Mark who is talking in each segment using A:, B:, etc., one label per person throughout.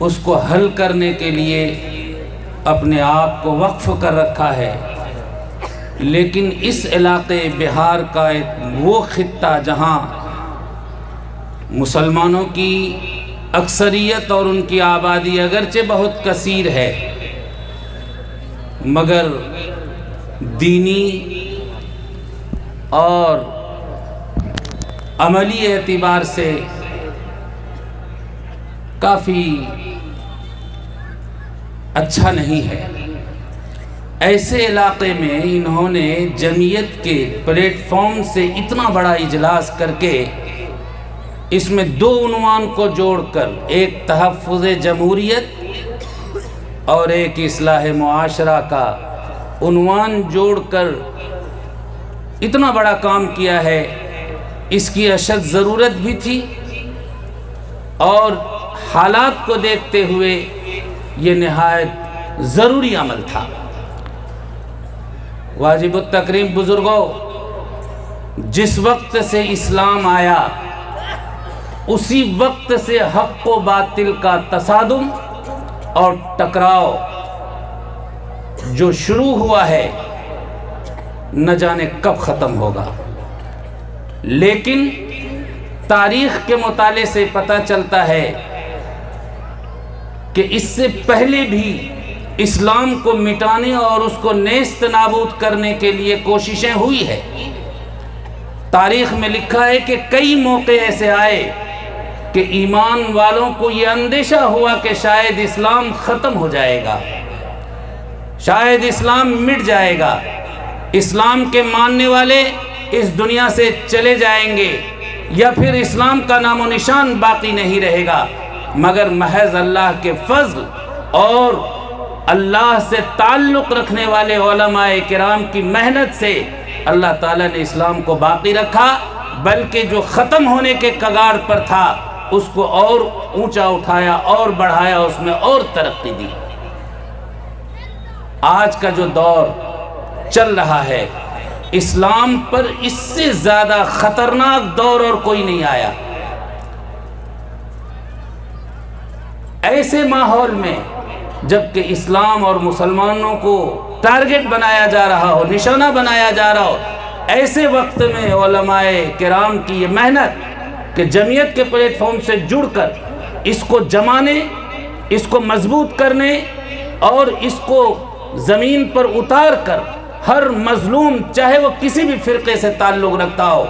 A: اس کو حل کرنے کے لیے اپنے آپ کو وقف کر رکھا ہے، لیکن اس علاقے بہار کا ایک وہ خطہ جہاں مسلمانوں کی اکثریت اور ان کی آبادی اگرچہ بہت کثیر ہے، مگر دینی اور عملی اعتبار سے کافی اچھا نہیں ہے۔ ایسے علاقے میں انہوں نے جمعیت کے پلیٹ فارم سے اتنا بڑا اجلاس کر کے اس میں دو عنوان کو جوڑ کر، ایک تحفظ جمہوریت اور ایک اصلاح معاشرہ کا عنوان جوڑ کر اتنا بڑا کام کیا ہے۔ اس کی اشد ضرورت بھی تھی اور حالات کو دیکھتے ہوئے یہ نہایت ضروری عمل تھا۔ واجب التکریم بزرگوں، جس وقت سے اسلام آیا اسی وقت سے حق و باطل کا تصادم اور ٹکراؤ جو شروع ہوا ہے نہ جانے کب ختم ہوگا، لیکن تاریخ کے مطالعے سے پتہ چلتا ہے کہ اس سے پہلے بھی اسلام کو مٹانے اور اس کو نیست نابود کرنے کے لیے کوششیں ہوئی ہے۔ تاریخ میں لکھا ہے کہ کئی موقع ایسے آئے کہ ایمان والوں کو یہ اندیشہ ہوا کہ شاید اسلام ختم ہو جائے گا، شاید اسلام مٹ جائے گا، اسلام کے ماننے والے اس دنیا سے چلے جائیں گے یا پھر اسلام کا نام و نشان باقی نہیں رہے گا۔ مگر محض اللہ کے فضل اور اللہ سے تعلق رکھنے والے علماء کرام کی محنت سے اللہ تعالیٰ نے اسلام کو باقی رکھا، بلکہ جو ختم ہونے کے کگار پر تھا اس کو اور اونچا اٹھایا اور بڑھایا، اس میں اور ترقی دی۔ آج کا جو دور چل رہا ہے، اسلام پر اس سے زیادہ خطرناک دور اور کوئی نہیں آیا۔ ایسے ماحول میں جبکہ اسلام اور مسلمانوں کو ٹارگٹ بنایا جا رہا ہو، نشانہ بنایا جا رہا ہو، ایسے وقت میں علماء کرام کی یہ محنت کہ جمعیت کے پلیٹ فارم سے جڑ کر اس کو جمانے، اس کو مضبوط کرنے اور اس کو زمین پر اتار کر ہر مظلوم، چاہے وہ کسی بھی فرقے سے تعلق رکھتا ہو،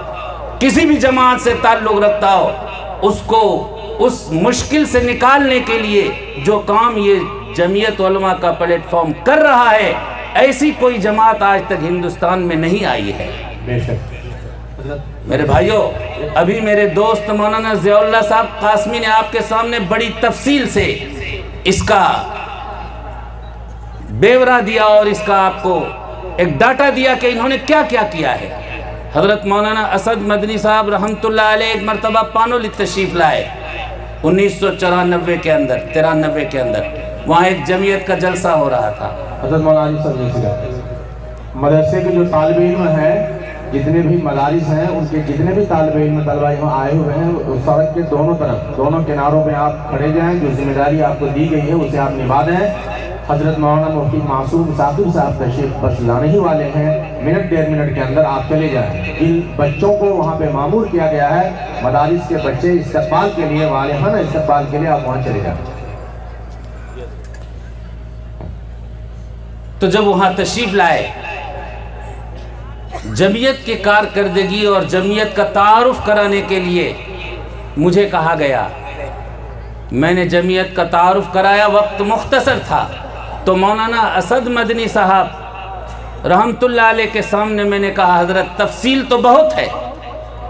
A: کسی بھی جماعت سے تعلق رکھتا ہو، اس کو اس مشکل سے نکالنے کے لیے جو کام یہ جمعیت علماء کا پلیٹ فارم کر رہا ہے، ایسی کوئی جماعت آج تک ہندوستان میں نہیں آئی ہے۔
B: بے شک
A: میرے بھائیوں، ابھی میرے دوست مولانا ضیاء اللہ صاحب قاسمی نے آپ کے سامنے بڑی تفصیل سے اس کا بیورہ دیا اور اس کا آپ کو ایک ڈاٹا دیا کہ انہوں نے کیا کیا کیا ہے۔ حضرت مولانا اسد مدنی صاحب رحمت اللہ علیہ ایک مرتبہ پانولی تشریف لائے 1994 کے اندر، 93 کے اندر، وہاں ایک جمعیت کا جلسہ ہو رہا تھا۔
B: حضرت مولانا صاحب مدرسے کے جو طالب علم ہیں، جتنے بھی مدارس ہیں، ان کے جتنے بھی طالب علم طلبہ یہاں آئے ہوئے ہیں، اس سڑک کے دونوں طرف، دونوں کناروں پہ آپ کھڑے جائیں، جو ذمہ داری آپ کو دی گئی ہے اسے آپ نبھا دیں۔ حضرت مولانا مفتی معصوم ثاقب صاحب تشریف بس لانے ہی والے ہیں، منٹ 1.5 منٹ کے اندر آپ چلے جائیں۔ ان بچوں کو وہاں پہ معمور کیا گیا ہے، مدارس کے بچے استقبال کے لیے، والہانہ استقبال کے لیے آپ وہاں چلے جائیں۔
A: تو جب وہاں تشریف لائے، جمعیت کی کارکردگی اور جمعیت کا تعارف کرانے کے لیے مجھے کہا گیا، میں نے جمعیت کا تعارف کرایا، وقت مختصر تھا، تو مولانا اسد مدنی صاحب رحمت اللہ علیہ کے سامنے میں نے کہا، حضرت تفصیل تو بہت ہے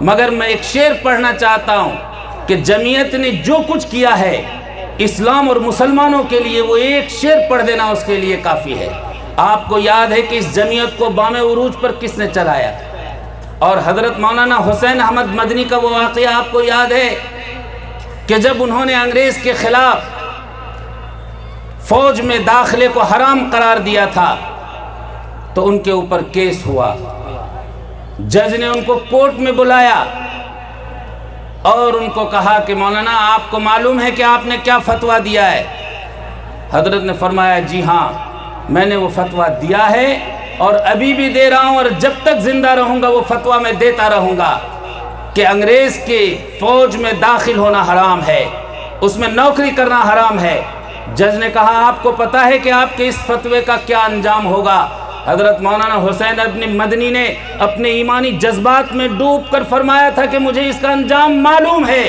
A: مگر میں ایک شعر پڑھنا چاہتا ہوں کہ جمعیت نے جو کچھ کیا ہے اسلام اور مسلمانوں کے لیے، وہ ایک شعر پڑھ دینا اس کے لیے کافی ہے۔ آپ کو یاد ہے کہ اس جمعیت کو بام عروج پر کس نے چلایا، اور حضرت مولانا حسین احمد مدنی کا وہ واقعہ آپ کو یاد ہے کہ جب انہوں نے انگریز کے خلاف فوج میں داخلے کو حرام قرار دیا تھا تو ان کے اوپر کیس ہوا، جج نے ان کو کورٹ میں بلایا اور ان کو کہا کہ مولانا آپ کو معلوم ہے کہ آپ نے کیا فتویٰ دیا ہے؟ حضرت نے فرمایا جی ہاں میں نے وہ فتویٰ دیا ہے اور ابھی بھی دے رہا ہوں، اور جب تک زندہ رہوں گا وہ فتویٰ میں دیتا رہوں گا کہ انگریز کی فوج میں داخل ہونا حرام ہے، اس میں نوکری کرنا حرام ہے۔ جج نے کہا آپ کو پتہ ہے کہ آپ کے اس فتوے کا کیا انجام ہوگا؟ حضرت مولانا حسین ابن مدنی نے اپنے ایمانی جذبات میں ڈوب کر فرمایا تھا کہ مجھے اس کا انجام معلوم ہے،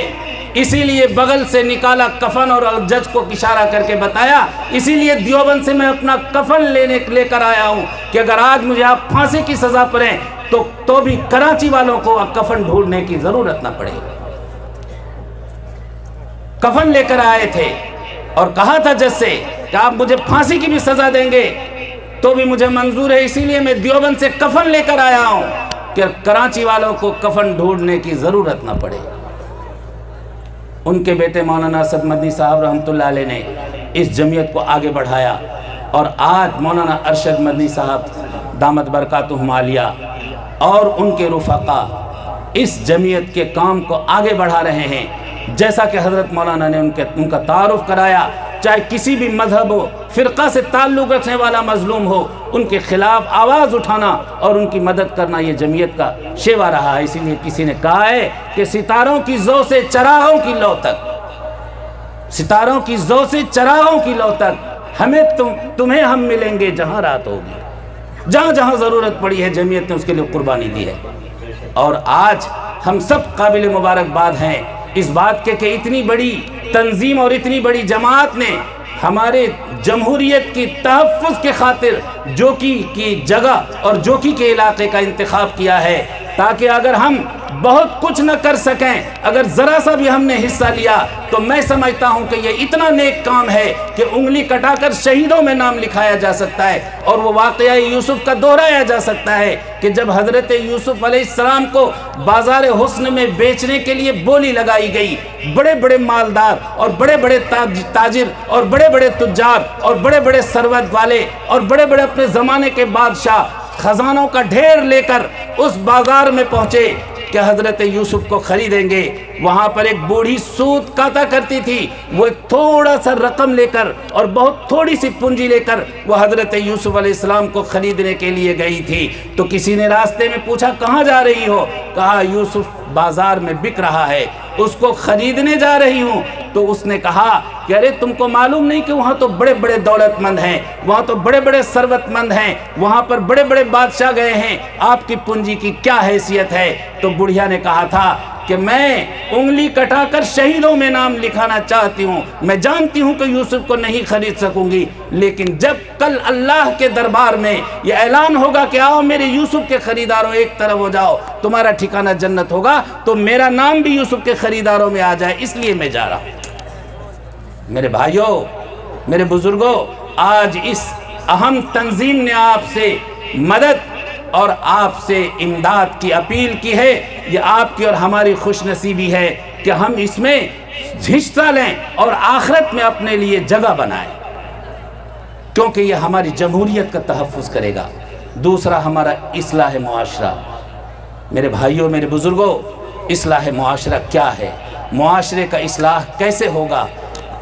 A: اسی لیے بغل سے نکالا کفن اور جج کو اشارہ کر کے بتایا، اسی لیے دیوبند سے میں اپنا کفن لے کر آیا ہوں کہ اگر آج مجھے آپ پھانسی کی سزا پڑیں تو بھی کراچی والوں کو کفن ڈھونڈنے کی ضرورت نہ پڑے۔ کفن لے کر آئے تھے اور کہا تھا جج سے کہ آپ مجھے پھانسی کی بھی سزا دیں گے تو بھی مجھے منظور ہے، اسی لیے میں دیوبند سے کفن لے کر آیا ہوں کہ کراچی والوں کو کفن ڈھونڈنے کی ضرورت نہ پڑے۔ ان کے بیٹے مولانا اسد مدنی صاحب رحمۃ اللہ علیہ نے اس جمعیت کو آگے بڑھایا، اور آج مولانا ارشد مدنی صاحب دامت برکاتہم عالیہ اور ان کے رفقا اس جمعیت کے کام کو آگے بڑھا رہے ہیں۔ جیسا کہ حضرت مولانا نے ان کا تعارف کرایا، چاہے کسی بھی مذہب و فرقہ سے تعلق رکھنے والا مظلوم ہو، ان کے خلاف آواز اٹھانا اور ان کی مدد کرنا یہ جمعیت کا شیوا رہا ہے۔ اسی لیے کسی نے کہا ہے کہ ستاروں کی زو سے چراغوں کی لو تک، ستاروں کی زو سے چراغوں کی لو تک ہمیں تمہیں ہم ملیں گے جہاں رات ہوگی۔ جہاں جہاں ضرورت پڑی ہے جمعیت نے اس کے لیے قربانی دی ہے، اور آج ہم سب قابل مبارکباد ہیں اس بات کے کہ اتنی بڑی تنظیم اور اتنی بڑی جماعت نے ہمارے جمہوریت کی تحفظ کے خاطر جوکی کی جگہ اور جوکی کے علاقے کا انتخاب کیا ہے، تاکہ اگر ہم بہت کچھ نہ کر سکیں، اگر ذرا سا بھی ہم نے حصہ لیا تو میں سمجھتا ہوں کہ یہ اتنا نیک کام ہے کہ انگلی کٹا کر شہیدوں میں نام لکھایا جا سکتا ہے۔ اور وہ واقعہ یوسف کا دہرایا جا سکتا ہے کہ جب حضرت یوسف علیہ السلام کو بازار حسن میں بیچنے کے لیے بولی لگائی گئی، بڑے بڑے مالدار اور بڑے بڑے تاجر اور بڑے بڑے تجار اور بڑے بڑے ثروت والے اور بڑے بڑے اپنے زمانے کے بادشاہ خزانوں کا ڈھیر لے کر اس بازار میں پہنچے کہ حضرت یوسف کو خریدیں گے، وہاں پر ایک بوڑھی سود کاتا کرتی تھی، وہ ایک تھوڑا سا رقم لے کر اور بہت تھوڑی سی پونجی لے کر وہ حضرت یوسف علیہ السلام کو خریدنے کے لیے گئی تھی۔ تو کسی نے راستے میں پوچھا کہاں جا رہی ہو؟ کہا یوسف بازار میں بک رہا ہے، اس کو خریدنے جا رہی ہوں۔ تو اس نے کہا کہ ارے تم کو معلوم نہیں کہ وہاں تو بڑے بڑے دولت مند ہیں، وہاں تو بڑے بڑے ثروت مند ہیں، وہاں پر بڑے بڑے بادشاہ گئے ہیں، آپ کی پونجی کی کیا حیثیت ہے؟ تو بڑھیا نے کہا تھا کہ میں انگلی کٹا کر شہیدوں میں نام لکھانا چاہتی ہوں، میں جانتی ہوں کہ یوسف کو نہیں خرید سکوں گی، لیکن جب کل اللہ کے دربار میں یہ اعلان ہوگا کہ آؤ میرے یوسف کے خریداروں ایک طرف ہو جاؤ، تمہارا ٹھکانہ جنت ہوگا، تو میرا نام بھی یوسف کے خریداروں میں آ جائے، اس لیے میں جا رہا ہوں۔ میرے بھائیوں، میرے بزرگوں، آج اس اہم تنظیم نے آپ سے مدد اور آپ سے امداد کی اپیل کی ہے۔ یہ آپ کی اور ہماری خوش نصیبی ہے کہ ہم اس میں حصہ لیں اور آخرت میں اپنے لیے جگہ بنائیں، کیونکہ یہ ہماری جمہوریت کا تحفظ کرے گا۔ دوسرا ہمارا اصلاح معاشرہ۔ میرے بھائیوں، میرے بزرگوں، اصلاح معاشرہ کیا ہے؟ معاشرے کا اصلاح کیسے ہوگا؟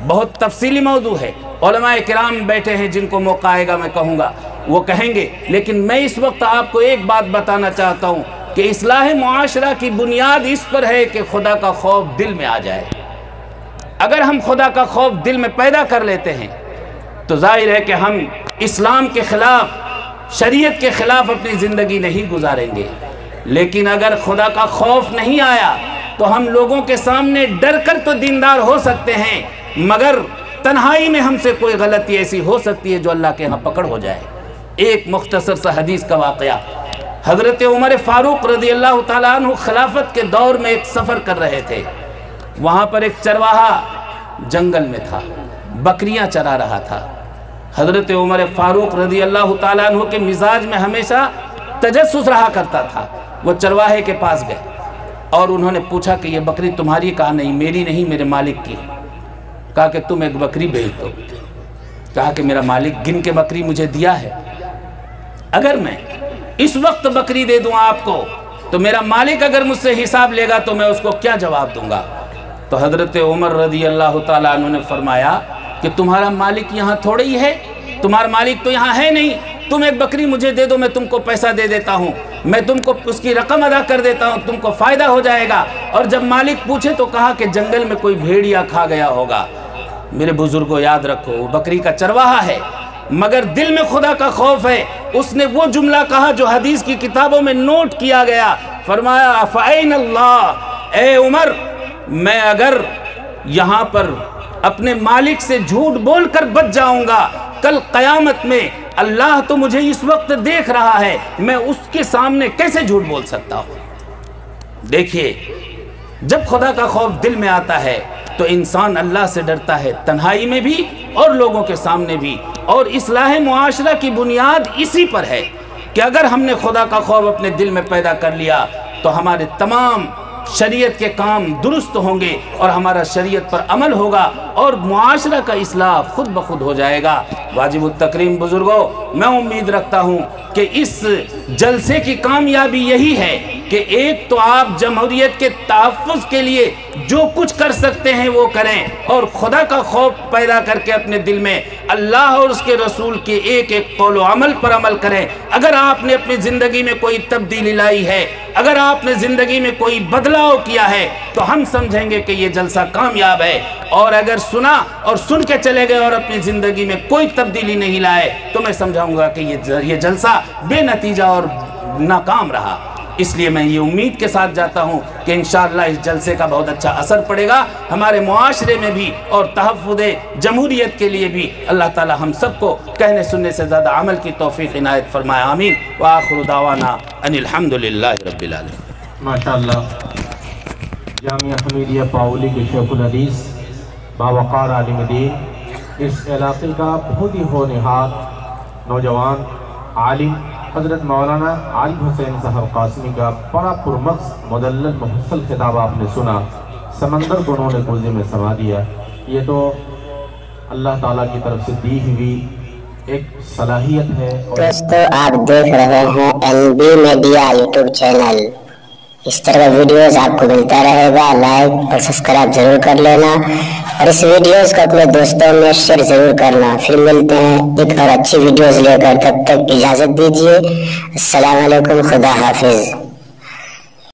A: بہت تفصیلی موضوع ہے، علماء کرام بیٹھے ہیں جن کو موقع آئے گا میں کہوں گا، وہ کہیں گے، لیکن میں اس وقت آپ کو ایک بات بتانا چاہتا ہوں کہ اصلاح معاشرہ کی بنیاد اس پر ہے کہ خدا کا خوف دل میں آ جائے۔ اگر ہم خدا کا خوف دل میں پیدا کر لیتے ہیں تو ظاہر ہے کہ ہم اسلام کے خلاف، شریعت کے خلاف اپنی زندگی نہیں گزاریں گے، لیکن اگر خدا کا خوف نہیں آیا تو ہم لوگوں کے سامنے ڈر کر تو دیندار ہو سکتے ہیں، مگر تنہائی میں ہم سے کوئی غلطی ایسی ہو سکتی ہے جو اللہ کے ہاں پکڑ ہو جائے۔ ایک مختصر سا حدیث کا واقعہ، حضرت عمر فاروق رضی اللہ تعالیٰ عنہ خلافت کے دور میں ایک سفر کر رہے تھے، وہاں پر ایک چرواہا جنگل میں تھا، بکریاں چرا رہا تھا۔ حضرت عمر فاروق رضی اللہ تعالیٰ عنہ کے مزاج میں ہمیشہ تجسس رہا کرتا تھا۔ وہ چرواہے کے پاس گئے اور انہوں نے پوچھا کہ یہ بکری تمہاری؟ کہا نہیں، میری نہیں، میرے مالک کی۔ کہا کہ تم ایک بکری بھیج دو۔ کہا کہ میرا مالک گن کے بکری مجھے دیا ہے، اگر میں اس وقت بکری دے دوں آپ کو تو میرا مالک اگر مجھ سے حساب لے گا تو میں اس کو کیا جواب دوں گا؟ تو حضرت عمر رضی اللہ تعالیٰ عنہ نے فرمایا کہ تمہارا مالک یہاں تھوڑے ہی ہے، تمہارا مالک تو یہاں ہے نہیں، تم ایک بکری مجھے دے دو، میں تم کو پیسہ دے دیتا ہوں، میں تم کو اس کی رقم ادا کر دیتا ہوں، تم کو فائدہ ہو جائے گا۔ اور جب مالک پوچھے تو کہا کہ جنگل میں کوئی بھیڑیا کھا گیا ہوگا۔ میرے بزرگوں یاد رکھو، وہ بکری کا چرواہا ہے مگر دل میں خدا کا خوف ہے۔ اس نے وہ جملہ کہا جو حدیث کی کتابوں میں نوٹ کیا گیا، فرمایا فَأَيْنَ اللَّهِ، اے عمر میں اگر یہاں پر اپنے مالک سے جھوٹ بول کر بچ جاؤں گا، کل قیامت میں اللہ تو مجھے اس وقت دیکھ رہا ہے، میں اس کے سامنے کیسے جھوٹ بول سکتا ہوں؟ دیکھیے، جب خدا کا خوف دل میں آتا ہے تو انسان اللہ سے ڈرتا ہے، تنہائی میں بھی اور لوگوں کے سامنے بھی۔ اور اصلاح معاشرہ کی بنیاد اسی پر ہے کہ اگر ہم نے خدا کا خوف اپنے دل میں پیدا کر لیا تو ہمارے تمام شریعت کے کام درست ہوں گے اور ہمارا شریعت پر عمل ہوگا اور معاشرہ کا اصلاح خود بخود ہو جائے گا۔ واجب التکریم بزرگوں، میں امید رکھتا ہوں کہ اس جلسے کی کامیابی یہی ہے کہ ایک تو آپ جمہوریت کے تحفظ کے لیے جو کچھ کر سکتے ہیں وہ کریں اور خدا کا خوف پیدا کر کے اپنے دل میں اللہ اور اس کے رسول کے ایک ایک قول و عمل پر عمل کریں۔ اگر آپ نے اپنی زندگی میں کوئی تبدیلی لائی ہے، اگر آپ نے زندگی میں کوئی بدلاؤ کیا ہے تو ہم سمجھیں گے کہ یہ جلسہ کامیاب ہے، اور اگر سنا اور سن کے چلے گئے اور اپنی زندگی میں کوئی تبدیلی نہیں لائے تو میں سمجھاؤں گا کہ یہ جلسہ بے نتیجہ اور ناکام رہا۔ اس لیے میں یہ امید کے ساتھ جاتا ہوں کہ انشاءاللہ اس جلسے کا بہت اچھا اثر پڑے گا ہمارے معاشرے میں بھی اور تحفظ جمہوریت کے لیے بھی۔ اللہ تعالی ہم سب کو کہنے سننے سے زیادہ عمل کی توفیق عنایت فرمائے، آمین۔ وآخر دعوانا ان الحمدللہ رب العالمین۔
B: ماشاءاللہ، جامعہ حمیدیہ پاولی کے شیخ الحدیث باوقار عالم دین، اس علاقے کا بہت ہی ہونہار نوجوان عالم حضرت مولانا عارف حسین صاحب قاسمی کا بڑا پرمغز مدلل محصل خطاب آپ نے سنا، سمندر کو انہوں نے قلزے میں سما دیا۔ یہ تو اللہ تعالیٰ کی طرف سے دی ہوئی ایک صلاحیت ہے۔
C: دوستو آپ دیکھ رہے ہیں NB میڈیا یوٹیوب چینل، اس طرح کا ویڈیوز آپ کو ملتا رہے گا، لائک اور سبسکرائب ضرور کر لینا اور اس ویڈیوز کو اپنے دوستوں میں شیئر ضرور کرنا۔ پھر ملتے ہیں ایک اور اچھی ویڈیوز لے کر، تب تک اجازت دیجیے، السلام علیکم، خدا حافظ۔